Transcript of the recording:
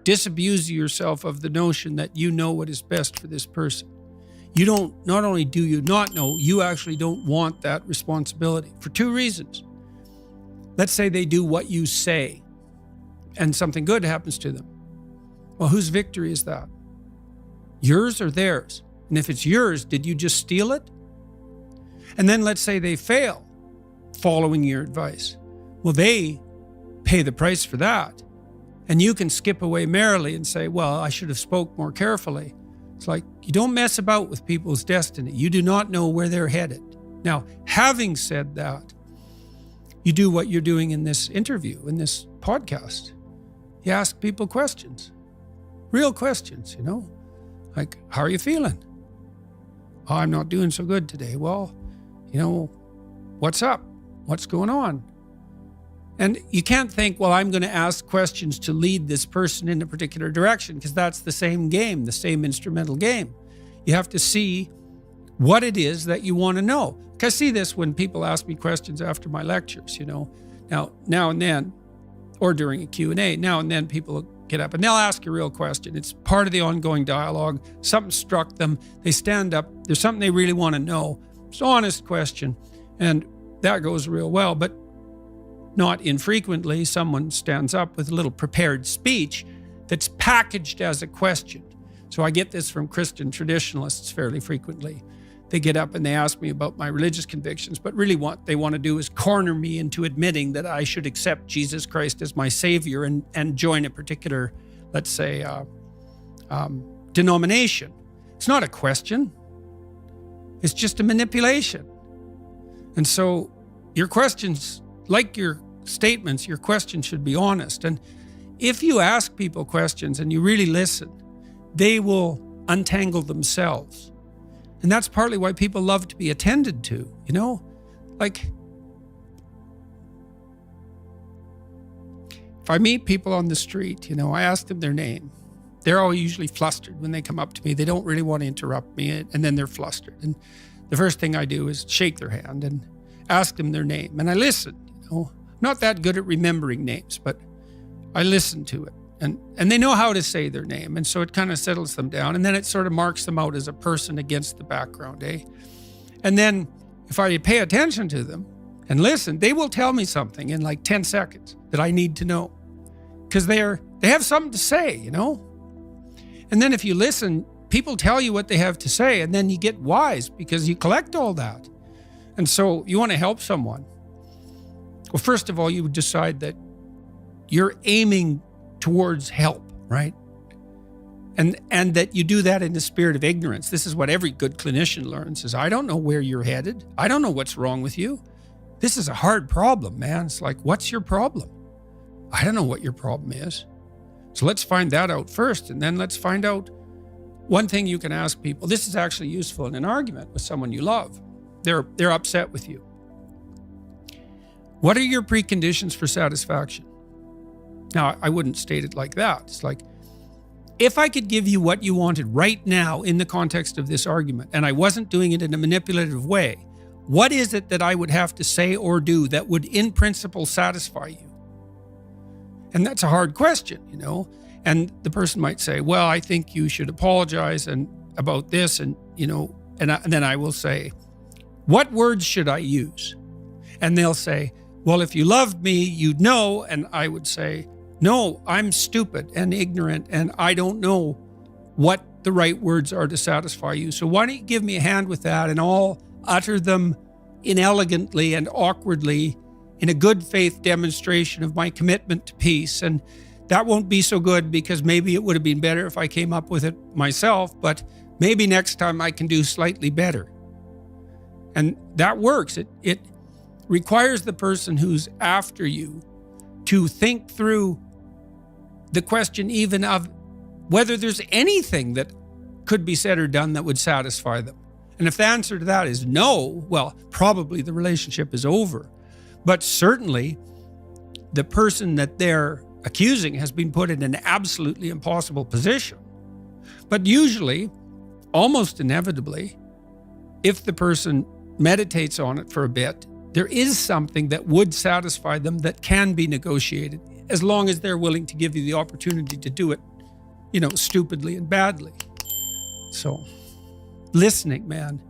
disabuse yourself of the notion that you know what is best for this person. You don't, not only do you not know, you actually don't want that responsibility for two reasons. Let's say they do what you say and something good happens to them. Well, whose victory is that? Yours or theirs? And if it's yours, did you just steal it? And then let's say they fail following your advice. Well, they pay the price for that. And you can skip away merrily and say, well, I should have spoke more carefully. It's like, you don't mess about with people's destiny. You do not know where they're headed. Now, having said that, you do what you're doing in this interview, in this podcast. You ask people questions, real questions, you know, like, how are you feeling? Oh, I'm not doing so good today. Well, you know, what's up? What's going on? And you can't think, well, I'm going to ask questions to lead this person in a particular direction, because that's the same game, the same instrumental game. You have to see what it is that you want to know. I see this when people ask me questions after my lectures, you know. Now and then, or during a Q&A, now and then people get up and they'll ask a real question. It's part of the ongoing dialogue. Something struck them. They stand up. There's something they really want to know. It's an honest question. And that goes real well. But not infrequently, someone stands up with a little prepared speech that's packaged as a question. So I get this from Christian traditionalists fairly frequently. They get up and they ask me about my religious convictions, but really what they want to do is corner me into admitting that I should accept Jesus Christ as my Savior and join a particular, let's say, denomination. It's not a question. It's just a manipulation. And so your questions, like your statements, your questions should be honest. And if you ask people questions and you really listen, they will untangle themselves. And that's partly why people love to be attended to, you know? Like, if I meet people on the street, you know, I ask them their name. They're all usually flustered when they come up to me. They don't really want to interrupt me, and then they're flustered. And the first thing I do is shake their hand and ask them their name. And I listen, you know? I'm not that good at remembering names, but I listen to it. And they know how to say their name. And so it kind of settles them down. And then it sort of marks them out as a person against the background, eh? And then if I pay attention to them and listen, they will tell me something in like 10 seconds that I need to know. Because they have something to say, you know? And then if you listen, people tell you what they have to say, and then you get wise because you collect all that. And so you want to help someone. Well, first of all, you would decide that you're aiming towards help, right? And that you do that in the spirit of ignorance. This is what every good clinician learns, is I don't know where you're headed. I don't know what's wrong with you. This is a hard problem, man. It's like, what's your problem? I don't know what your problem is. So let's find that out first, and then let's find out. One thing you can ask people, this is actually useful in an argument with someone you love. They're upset with you. What are your preconditions for satisfaction? Now, I wouldn't state it like that. It's like, if I could give you what you wanted right now in the context of this argument, and I wasn't doing it in a manipulative way, what is it that I would have to say or do that would in principle satisfy you? And that's a hard question, you know? And the person might say, well, I think you should apologize and about this, and, you know, and then I will say, what words should I use? And they'll say, well, if you loved me, you'd know. And I would say, no, I'm stupid and ignorant, and I don't know what the right words are to satisfy you. So why don't you give me a hand with that, and I'll utter them inelegantly and awkwardly in a good faith demonstration of my commitment to peace. And that won't be so good, because maybe it would have been better if I came up with it myself, but maybe next time I can do slightly better. And that works. It requires the person who's after you to think through the question even of whether there's anything that could be said or done that would satisfy them. And if the answer to that is no, well, probably the relationship is over. But certainly the person that they're accusing has been put in an absolutely impossible position. But usually, almost inevitably, if the person meditates on it for a bit, there is something that would satisfy them that can be negotiated, as long as they're willing to give you the opportunity to do it stupidly and badly. So listening, man.